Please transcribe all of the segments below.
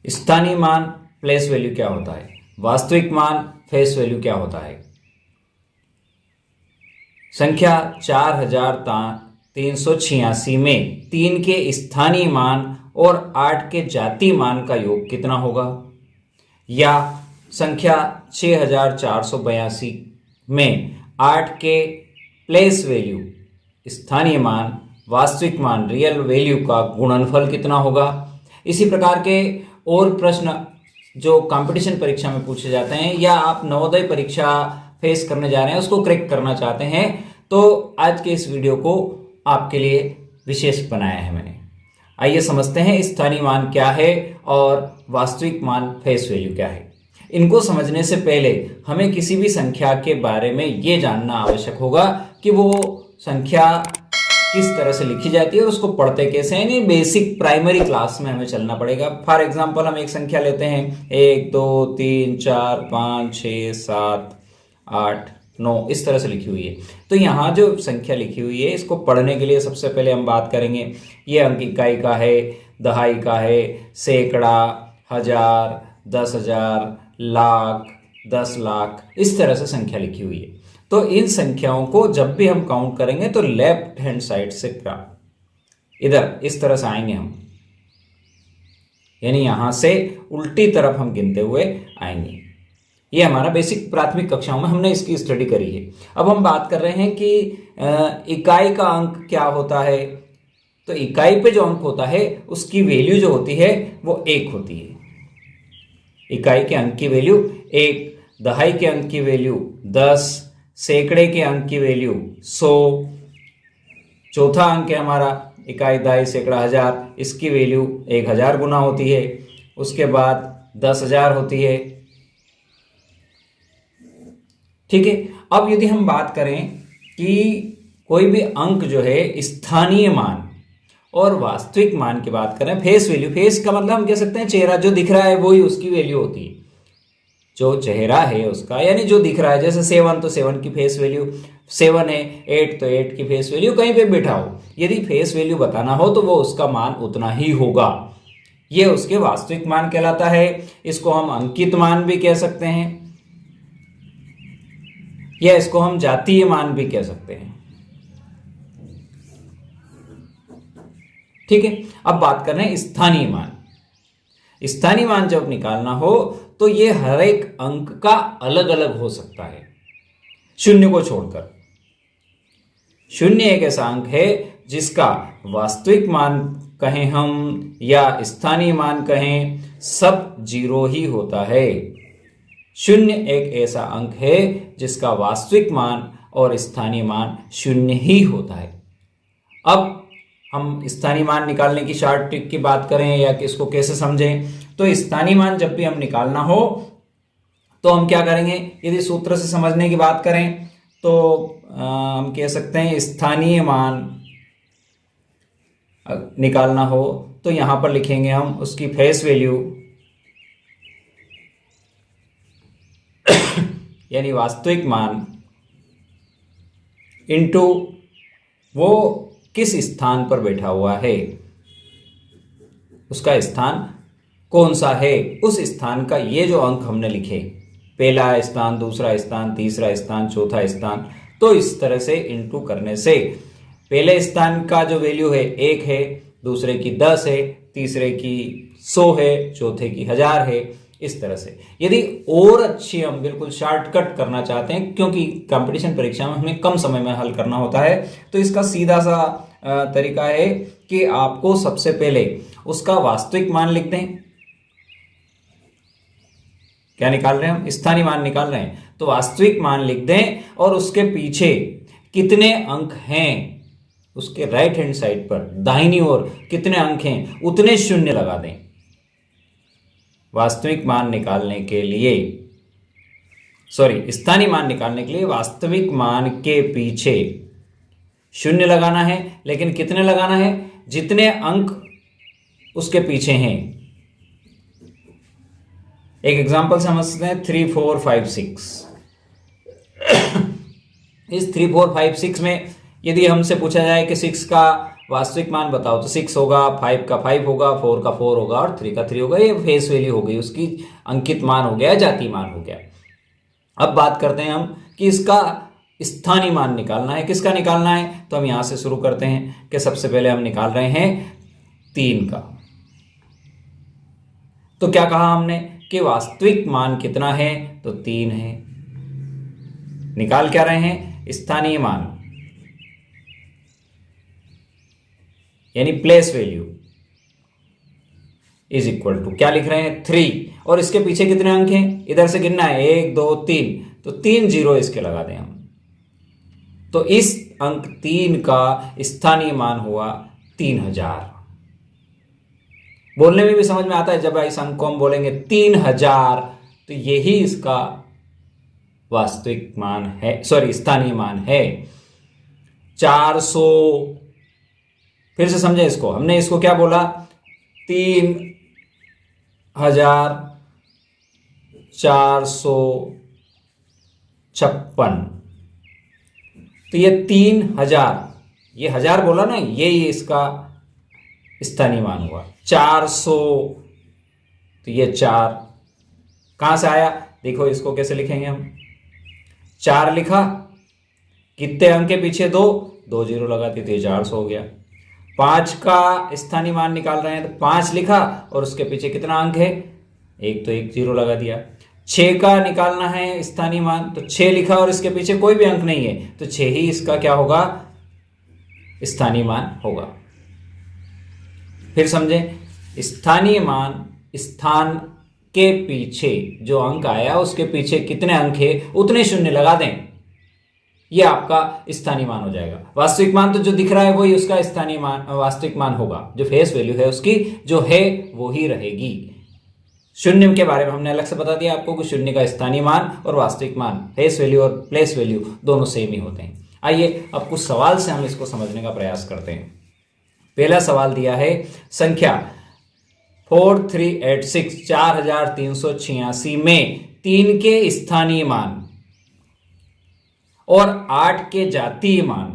स्थानीय मान place value क्या होता है, वास्तविक मान फेस वैल्यू क्या होता है। संख्या 4386 में 3 के स्थानीय मान और 8 के जातीय मान का योग कितना होगा। या संख्या 6482 में 8 के प्लेस वैल्यू स्थानीय मान वास्तविक मान रियल वैल्यू का गुणनफल कितना होगा। इसी प्रकार के और प्रश्न जो कंपटीशन परीक्षा में पूछे जाते हैं या आप नवोदय परीक्षा फेस करने जा रहे हैं उसको क्रैक करना चाहते हैं तो आज के इस वीडियो को आपके लिए विशेष बनाया है मैंने। आइए समझते हैं स्थानीय मान क्या है और वास्तविक मान फेस वैल्यू क्या है। इनको समझने से पहले हमें किसी भी संख्या के बारे में ये जानना आवश्यक होगा कि वो संख्या किस तरह से लिखी जाती है और उसको पढ़ते कैसे हैं। यानी बेसिक प्राइमरी क्लास में हमें चलना पड़ेगा। फॉर एग्जांपल हम एक संख्या लेते हैं 1 2 3 4 5 6 7 8 9 इस तरह से लिखी हुई है। तो यहाँ जो संख्या लिखी हुई है इसको पढ़ने के लिए सबसे पहले हम बात करेंगे ये अंक इकाई का है, दहाई का है, सैकड़ा, हजार, 10,000, लाख, 10 लाख, इस तरह से संख्या लिखी हुई है। तो इन संख्याओं को जब भी हम काउंट करेंगे तो लेफ्ट हैंड साइड से इधर इस तरह से आएंगे हम, यानी यहां से उल्टी तरफ हम गिनते हुए आएंगे। ये हमारा बेसिक प्राथमिक कक्षाओं में हमने इसकी स्टडी करी है। अब हम बात कर रहे हैं कि इकाई का अंक क्या होता है। तो इकाई पे जो अंक होता है उसकी वैल्यू जो होती है वो 1 होती है। इकाई के अंक की वैल्यू 1, दहाई के अंक की वैल्यू 10, सैकड़े के अंक की वैल्यू 100, चौथा अंक है हमारा इकाई, दहाई, सैकड़ा, हजार, इसकी वैल्यू 1000 गुना होती है। उसके बाद 10,000 होती है। ठीक है। अब यदि हम बात करें कि कोई भी अंक जो है स्थानीय मान और वास्तविक मान की बात करें, फेस वैल्यू, फेस का मतलब हम कह सकते हैं चेहरा जो दिख रहा है वही उसकी वैल्यू होती है। जो चेहरा है उसका यानी जो दिख रहा है, जैसे 7 तो 7 की फेस वैल्यू 7 है, 8 तो 8 की फेस वैल्यू कहीं पे बैठा हो, यदि फेस वैल्यू बताना हो तो वो उसका मान उतना ही होगा। ये उसके वास्तविक मान कहलाता है। इसको हम अंकित मान भी कह सकते हैं या इसको हम जातीय मान भी कह सकते हैं। ठीक है। अब बात कर रहे हैं स्थानीय मान। स्थानीय मान जब निकालना हो तो ये हर एक अंक का अलग अलग हो सकता है, शून्य को छोड़कर। शून्य एक ऐसा अंक है जिसका वास्तविक मान कहें हम या स्थानीय मान कहें, सब 0 ही होता है। शून्य एक ऐसा अंक है जिसका वास्तविक मान और स्थानीय मान 0 ही होता है। अब हम स्थानीय मान निकालने की शॉर्ट ट्रिक की बात करें या कि इसको कैसे समझें, तो स्थानीय मान जब भी हम निकालना हो तो हम क्या करेंगे, यदि सूत्र से समझने की बात करें तो हम कह सकते हैं स्थानीय मान निकालना हो तो यहां पर लिखेंगे हम उसकी फेस वैल्यू यानी वास्तविक मान इनटू वो किस स्थान पर बैठा हुआ है, उसका स्थान कौन सा है, उस स्थान का ये जो अंक हमने लिखे, पहला स्थान, दूसरा स्थान, तीसरा स्थान, चौथा स्थान, तो इस तरह से इनटू करने से पहले स्थान का जो वैल्यू है 1 है, दूसरे की 10 है, तीसरे की 100 है, चौथे की 1000 है, इस तरह से। यदि और अच्छी हम बिल्कुल शॉर्टकट करना चाहते हैं क्योंकि कंपटीशन परीक्षा में हमें कम समय में हल करना होता है, तो इसका सीधा सा तरीका है कि आपको सबसे पहले उसका वास्तविक मान लिख दें। क्या निकाल रहे हैं हम, स्थानीय मान निकाल रहे हैं, तो वास्तविक मान लिख दें और उसके पीछे कितने अंक हैं, उसके राइट हैंड साइड पर दाहिनी ओर कितने अंक हैं उतने शून्य लगा दें। वास्तविक मान निकालने के लिए, स्थानीय मान निकालने के लिए वास्तविक मान के पीछे शून्य लगाना है, लेकिन कितने लगाना है, जितने अंक उसके पीछे हैं। एक एग्जांपल समझते हैं 3 4 5 6। इस 3 4 5 6 में यदि हमसे पूछा जाए कि 6 का वास्तविक मान बताओ तो 6 होगा, 5 का 5 होगा, 4 का 4 होगा और 3 का 3 होगा। ये फेस वैल्यू हो गई, उसकी अंकित मान हो गया, जाति मान हो गया। अब बात करते हैं हम कि इसका स्थानीय मान निकालना है। किसका निकालना है? तो हम यहां से शुरू करते हैं कि सबसे पहले हम निकाल रहे हैं 3 का। तो क्या कहा हमने कि वास्तविक मान कितना है? तो 3 है। निकाल क्या रहे हैं? स्थानीय मान, यानी place value is equal to क्या लिख रहे हैं? 3। और इसके पीछे कितने अंक हैं? इधर से गिनना है, 1 2 3, तो 3 जीरो इसके लगा दें हम। तो इस अंक 3 का स्थानीय मान हुआ 3000। बोलने में भी समझ में आता है, जब इस अंक को हम बोलेंगे 3000 तो यही इसका वास्तविक मान है, सॉरी स्थानीय मान है। 400, फिर से समझे इसको, हमने इसको क्या बोला? 3456। तो ये 3000, ये हजार बोला ना, ये इसका स्थानीय मान हुआ। 400, तो ये 4 कहां से आया? देखो इसको कैसे लिखेंगे हम। 4 लिखा, कितने अंक के पीछे? 2 2 जीरो लगाती तो ये 400 हो गया। 5 का स्थानीय मान निकाल रहे हैं तो 5 लिखा और उसके पीछे कितना अंक है? 1, तो 1 जीरो लगा दिया। 6 का निकालना है स्थानीय मान, तो 6 लिखा और इसके पीछे कोई भी अंक नहीं है, तो 6 ही इसका क्या होगा? स्थानीय मान होगा। फिर समझे, स्थानीय मान, स्थान के पीछे जो अंक आया उसके पीछे कितने अंक है उतने शून्य लगा दें, ये आपका स्थानीय मान हो जाएगा। वास्तविक मान तो जो दिख रहा है वही उसका स्थानीय मान, वास्तविक मान होगा। जो फेस वैल्यू है उसकी जो है वो ही रहेगी। शून्य के बारे में हमने अलग से बता दिया आपको कि शून्य का स्थानीय मान और वास्तविक मान, फेस वैल्यू और प्लेस वैल्यू दोनों सेम ही होते हैं। आइए अब कुछ सवाल से हम इसको समझने का प्रयास करते हैं। पहला सवाल दिया है, संख्या 4386 4386 में 3 के स्थानीय मान और 8 के जातीय मान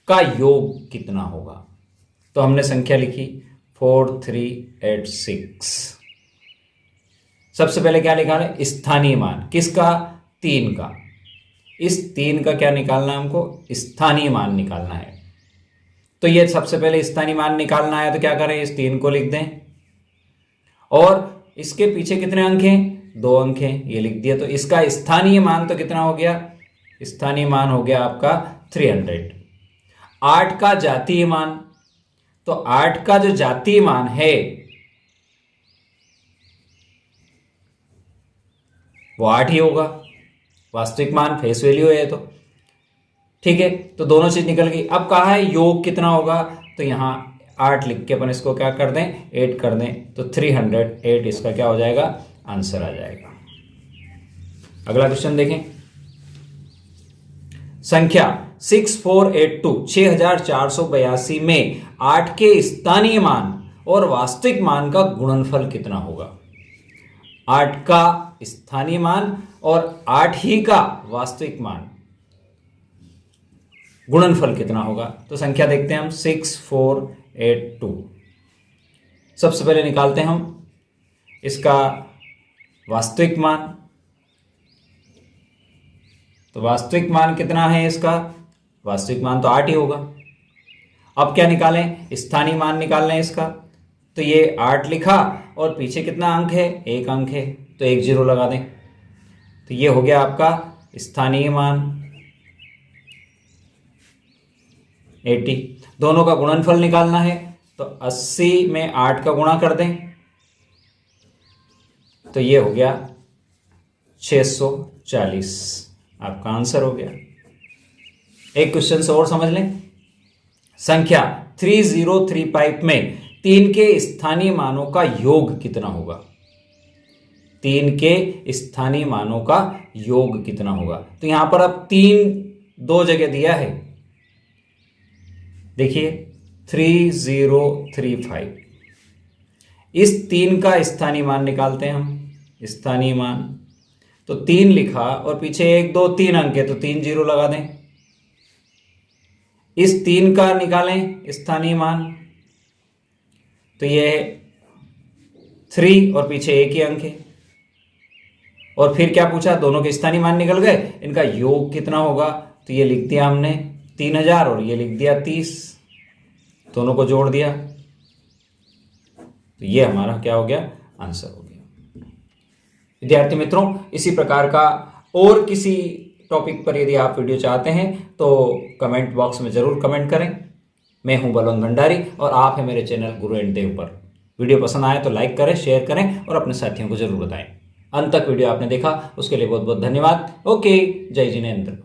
का योग कितना होगा? तो हमने संख्या लिखी 4386। सबसे पहले क्या निकालें? स्थानीय मान। किसका? 3 का। इस 3 का क्या निकालना है हमको? स्थानीय मान निकालना है। तो ये सबसे पहले स्थानीय मान निकालना है, तो क्या करें? इस 3 को लिख दें और इसके पीछे कितने अंक हैं? 2 अंक हैं, ये लिख दिया। तो इसका स्थानीय मान तो कितना हो गया? स्थानीय मान हो गया आपका 300। 8 का जातीय मान, तो 8 का जो जातीय मान है वो 8 ही होगा। वास्तविक मान फेस वैल्यू है तो ठीक है, तो दोनों चीज निकल गई। अब कहा है योग कितना होगा, तो यहां 8 लिख के अपन इसको क्या कर दें? 8 कर दें, तो 308 इसका क्या हो जाएगा? आंसर आ जाएगा। अगला क्वेश्चन देखें। संख्या 6482 6482 में 8 के स्थानीय मान और वास्तविक मान का गुणनफल कितना होगा? 8 का स्थानीय मान और 8 ही का वास्तविक मान, गुणनफल कितना होगा? तो संख्या देखते हैं हम 6482। सबसे पहले निकालते हैं हम इसका वास्तविक मान। तो वास्तविक मान कितना है इसका? वास्तविक मान तो 8 ही होगा। अब क्या निकालें? स्थानीय मान निकाल लें इसका। तो ये 8 लिखा और पीछे कितना अंक है? 1 अंक है, तो 1 जीरो लगा दें। तो ये हो गया आपका स्थानीय मान 80। दोनों का गुणनफल निकालना है, तो 80 में 8 का गुणा कर दें, तो ये हो गया 640। आपका आंसर हो गया। एक क्वेश्चन से और समझ लें। संख्या 3035 में 3 के स्थानीय मानों का योग कितना होगा? 3 के स्थानीय मानों का योग कितना होगा? तो यहां पर अब 3 2 जगह दिया है, देखिए 3035। इस 3 का स्थानीय मान निकालते हैं हम। स्थानीय मान तो 3 लिखा और पीछे 1 2 3 अंक है, तो 3 जीरो लगा दें। इस 3 का निकालें स्थानीय मान, तो ये 3 और पीछे एक ही अंक है। और फिर क्या पूछा, दोनों के स्थानीय मान निकल गए, इनका योग कितना होगा, तो ये लिख दिया हमने 3000 और ये लिख दिया 30, दोनों को जोड़ दिया, तो ये हमारा क्या हो गया, आंसर हो गया। विद्यार्थी मित्रों, इसी प्रकार का और किसी टॉपिक पर यदि आप वीडियो चाहते हैं तो कमेंट बॉक्स में जरूर कमेंट करें। मैं हूं बलवंत भंडारी और आप हैं मेरे चैनल गुरु एंड देव पर। वीडियो पसंद आए तो लाइक करें, शेयर करें और अपने साथियों को जरूर बताएं। अंत तक वीडियो आपने देखा उसके लिए बहुत बहुत धन्यवाद। ओके, जय जिनेंद्र।